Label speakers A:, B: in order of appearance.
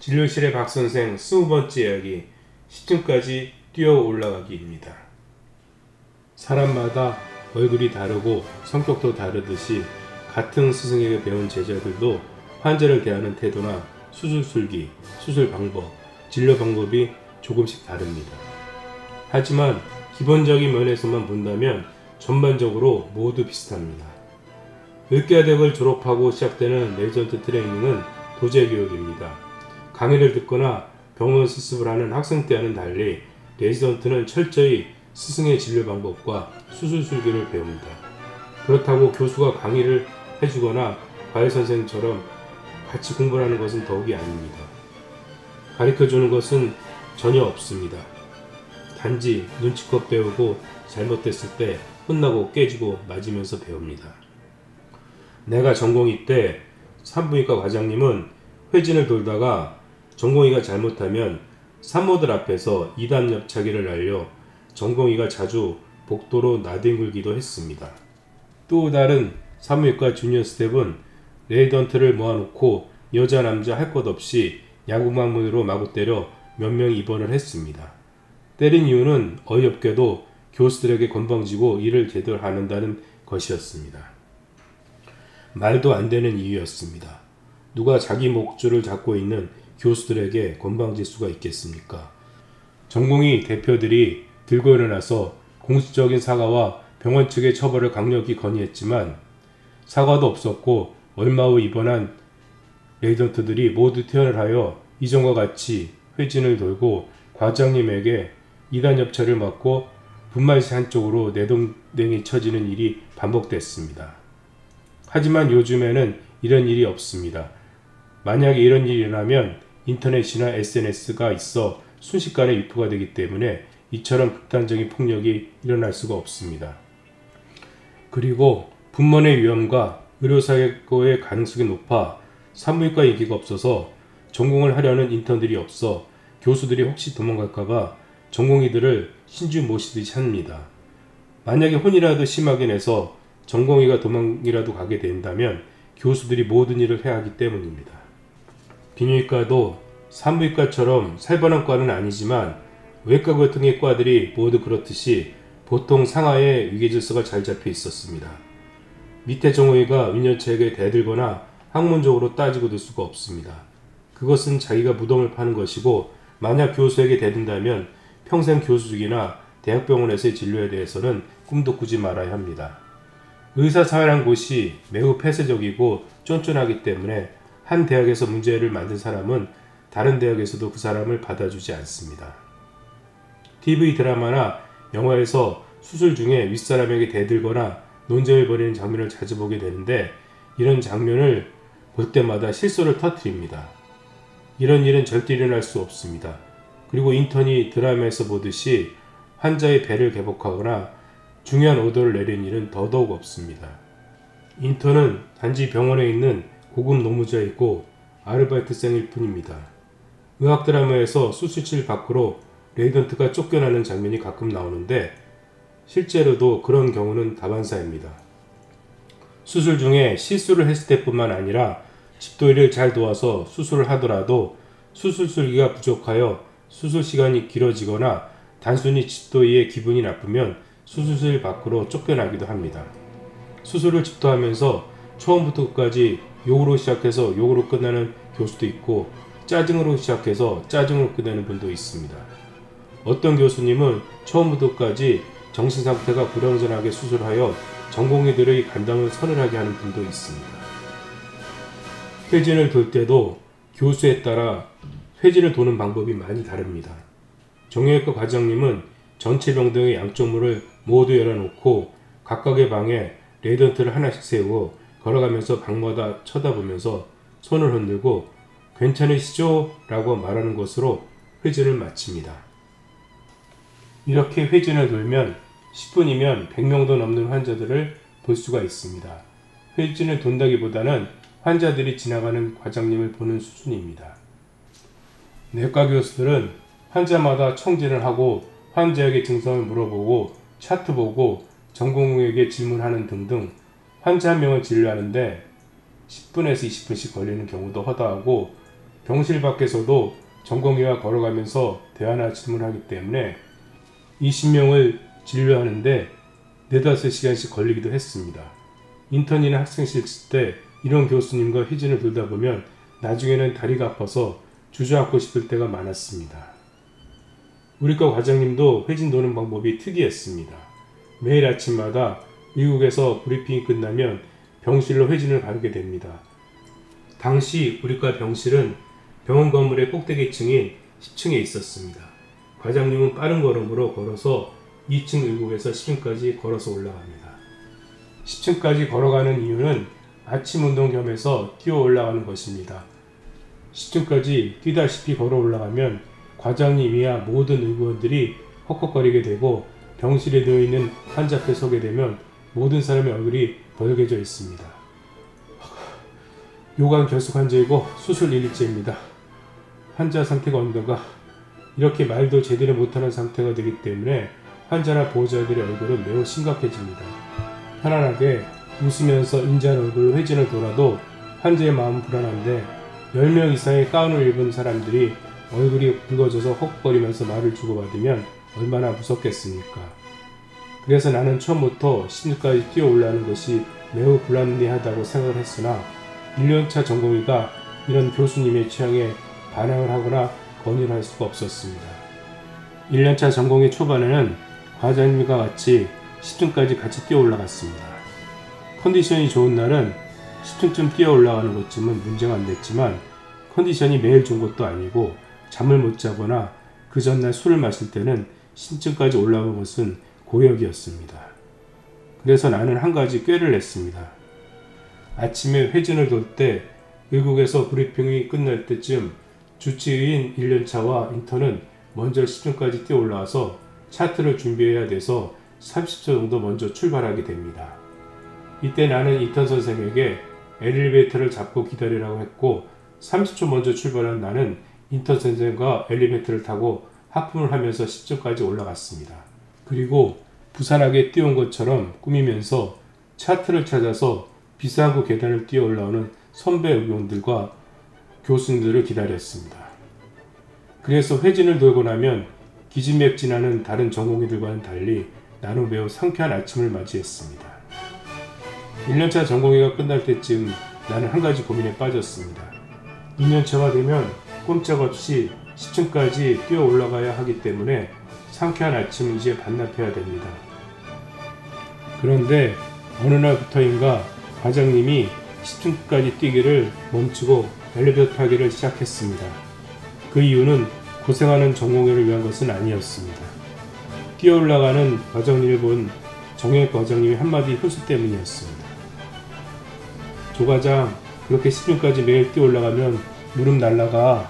A: 진료실의 박선생 20번째 이야기 10층까지 뛰어 올라가기입니다. 사람마다 얼굴이 다르고 성격도 다르듯이 같은 스승에게 배운 제자들도 환자를 대하는 태도나 수술 술기, 수술 방법, 진료 방법이 조금씩 다릅니다. 하지만 기본적인 면에서만 본다면 전반적으로 모두 비슷합니다. 의과대학을 졸업하고 시작되는 레지던트 트레이닝은 도제교육입니다. 강의를 듣거나 병원 실습을 하는 학생 때와는 달리 레지던트는 철저히 스승의 진료 방법과 수술 술기를 배웁니다. 그렇다고 교수가 강의를 해주거나 과외선생처럼 같이 공부하는 것은 더욱이 아닙니다. 가르쳐주는 것은 전혀 없습니다. 단지 눈치껏 배우고 잘못됐을 때 혼나고 깨지고 맞으면서 배웁니다. 내가 전공의 때 산부인과 과장님은 회진을 돌다가 전공의가 잘못하면 산모들 앞에서 이단 옆차기를 날려 전공의가 자주 복도로 나뒹굴기도 했습니다. 또 다른 산부인과 주니어 스텝은 레지던트를 모아놓고 여자 남자 할 것 없이 야구방문으로 마구 때려 몇 명 입원을 했습니다. 때린 이유는 어이없게도 교수들에게 건방지고 일을 제대로 안 한다는 것이었습니다. 말도 안 되는 이유였습니다. 누가 자기 목줄을 잡고 있는 교수들에게 건방질 수가 있겠습니까? 전공의 대표들이 들고 일어나서 공식적인 사과와 병원 측의 처벌을 강력히 건의했지만 사과도 없었고 얼마 후 입원한 레지던트들이 모두 퇴원을 하여 이전과 같이 회진을 돌고 과장님에게 이단 협차를 맞고 분말시 한쪽으로 내동댕이 쳐지는 일이 반복됐습니다. 하지만 요즘에는 이런 일이 없습니다. 만약에 이런 일이 일어나면 인터넷이나 SNS가 있어 순식간에 유포가 되기 때문에 이처럼 극단적인 폭력이 일어날 수가 없습니다. 그리고 분만의 위험과 의료사고의 가능성이 높아 산부인과 인기가 없어서 전공을 하려는 인턴들이 없어 교수들이 혹시 도망갈까봐 전공의들을 신주 모시듯이 합니다. 만약에 혼이라도 심하게 내서 전공의가 도망이라도 가게 된다면 교수들이 모든 일을 해야 하기 때문입니다. 비뇨기과도 산부인과처럼 살벌한 과는 아니지만 외과 계통의 과들이 모두 그렇듯이 보통 상하에 위계질서가 잘 잡혀 있었습니다. 밑에 전공의가 위년체에게 대들거나 학문적으로 따지고 들 수가 없습니다. 그것은 자기가 무덤을 파는 것이고 만약 교수에게 대든다면 평생 교수직이나 대학병원에서의 진료에 대해서는 꿈도 꾸지 말아야 합니다. 의사사회란 곳이 매우 폐쇄적이고 쫀쫀하기 때문에 한 대학에서 문제를 만든 사람은 다른 대학에서도 그 사람을 받아주지 않습니다. TV 드라마나 영화에서 수술 중에 윗사람에게 대들거나 논쟁을 벌이는 장면을 자주 보게 되는데 이런 장면을 볼 때마다 실소를 터뜨립니다. 이런 일은 절대 일어날 수 없습니다. 그리고 인턴이 드라마에서 보듯이 환자의 배를 개복하거나 중요한 오더를 내리는 일은 더더욱 없습니다. 인턴은 단지 병원에 있는 고급 노무자이고 아르바이트생일 뿐입니다. 의학 드라마에서 수술실 밖으로 레지던트가 쫓겨나는 장면이 가끔 나오는데 실제로도 그런 경우는 다반사입니다. 수술 중에 실수를 했을 때뿐만 아니라 집도의를 잘 도와서 수술을 하더라도 수술술기가 부족하여 수술 시간이 길어지거나 단순히 집도의의 기분이 나쁘면 수술실 밖으로 쫓겨나기도 합니다. 수술을 집도하면서 처음부터 끝까지 욕으로 시작해서 욕으로 끝나는 교수도 있고 짜증으로 시작해서 짜증으로 끝내는 분도 있습니다. 어떤 교수님은 처음부터 끝까지 정신상태가 불완전하게 수술하여 전공의들의 간담을 서늘하게 하는 분도 있습니다. 회진을 돌 때도 교수에 따라 회진을 도는 방법이 많이 다릅니다. 정형외과 과장님은 전체 병동의 양쪽 문을 모두 열어놓고 각각의 방에 레지던트를 하나씩 세우고 걸어가면서 방마다 쳐다보면서 손을 흔들고 괜찮으시죠? 라고 말하는 것으로 회진을 마칩니다. 이렇게 회진을 돌면 10분이면 100명도 넘는 환자들을 볼 수가 있습니다. 회진을 돈다기보다는 환자들이 지나가는 과장님을 보는 수준입니다. 내과 교수들은 환자마다 청진을 하고 환자에게 증상을 물어보고 차트 보고 전공의에게 질문하는 등등 환자 한 명을 진료하는데 10분에서 20분씩 걸리는 경우도 허다하고 병실 밖에서도 전공의와 걸어가면서 대화나 질문하기 때문에 20명을 진료하는데 4-5시간씩 걸리기도 했습니다. 인턴이나 학생실 있을 때 이런 교수님과 회진을 돌다 보면 나중에는 다리가 아파서 주저앉고 싶을 때가 많았습니다. 우리과 과장님도 회진 도는 방법이 특이했습니다. 매일 아침마다 미국에서 브리핑이 끝나면 병실로 회진을 가게 됩니다. 당시 우리과 병실은 병원 건물의 꼭대기층인 10층에 있었습니다. 과장님은 빠른 걸음으로 걸어서 2층 의국에서 10층까지 걸어서 올라갑니다. 10층까지 걸어가는 이유는 아침 운동 겸해서 뛰어 올라가는 것입니다. 10층까지 뛰다시피 걸어 올라가면 과장님이야 모든 의무원들이 헉헉거리게 되고 병실에 누워있는 환자 앞에 서게 되면 모든 사람의 얼굴이 벌개져 있습니다. 요관 결석 환자이고 수술 1일째입니다. 환자 상태가 어느가 이렇게 말도 제대로 못하는 상태가 되기 때문에 환자나 보호자들의 얼굴은 매우 심각해집니다. 편안하게 웃으면서 인자한 얼굴로 회진을 돌아도 환자의 마음은 불안한데 10명 이상의 가운을 입은 사람들이 얼굴이 붉어져서 헉헉거리면서 말을 주고받으면 얼마나 무섭겠습니까? 그래서 나는 처음부터 10층까지 뛰어 올라가는 것이 매우 불합리하다고 생각을 했으나 1년차 전공의가 이런 교수님의 취향에 반항을 하거나 건의를 할 수가 없었습니다. 1년차 전공의 초반에는 과장님과 같이 10층까지 같이 뛰어 올라갔습니다. 컨디션이 좋은 날은 10층쯤 뛰어 올라가는 것쯤은 문제가 안 됐지만 컨디션이 매일 좋은 것도 아니고 잠을 못 자거나 그 전날 술을 마실 때는 10층까지 올라간 것은 고역이었습니다. 그래서 나는 한 가지 꾀를 냈습니다. 아침에 회진을 돌 때 의국에서 브리핑이 끝날 때쯤 주치의인 1년차와 인턴은 먼저 10층까지 뛰어 올라와서 차트를 준비해야 돼서 30초 정도 먼저 출발하게 됩니다. 이때 나는 인턴 선생에게 엘리베이터를 잡고 기다리라고 했고 30초 먼저 출발한 나는 인턴 선생과 엘리베이터를 타고 하품을 하면서 10층까지 올라갔습니다. 그리고 부산하게 뛰어온 것처럼 꾸미면서 차트를 찾아서 비상구 계단을 뛰어 올라오는 선배 의료원들과 교수님들을 기다렸습니다. 그래서 회진을 돌고 나면 기진맥진하는 다른 전공의들과는 달리 나는 매우 상쾌한 아침을 맞이했습니다. 1년차 전공의가 끝날 때쯤 나는 한 가지 고민에 빠졌습니다. 2년차가 되면 꼼짝없이 10층까지 뛰어 올라가야 하기 때문에 상쾌한 아침은 이제 반납해야 됩니다. 그런데 어느 날부터인가 과장님이 10층까지 뛰기를 멈추고 엘리베이터 타기를 시작했습니다. 그 이유는 고생하는 전공의를 위한 것은 아니었습니다. 뛰어 올라가는 과장님을 본 정혁 과장님의 한마디 효수 때문이었습니다. 조 과장, 그렇게 10층까지 매일 뛰어 올라가면 무릎 날라가.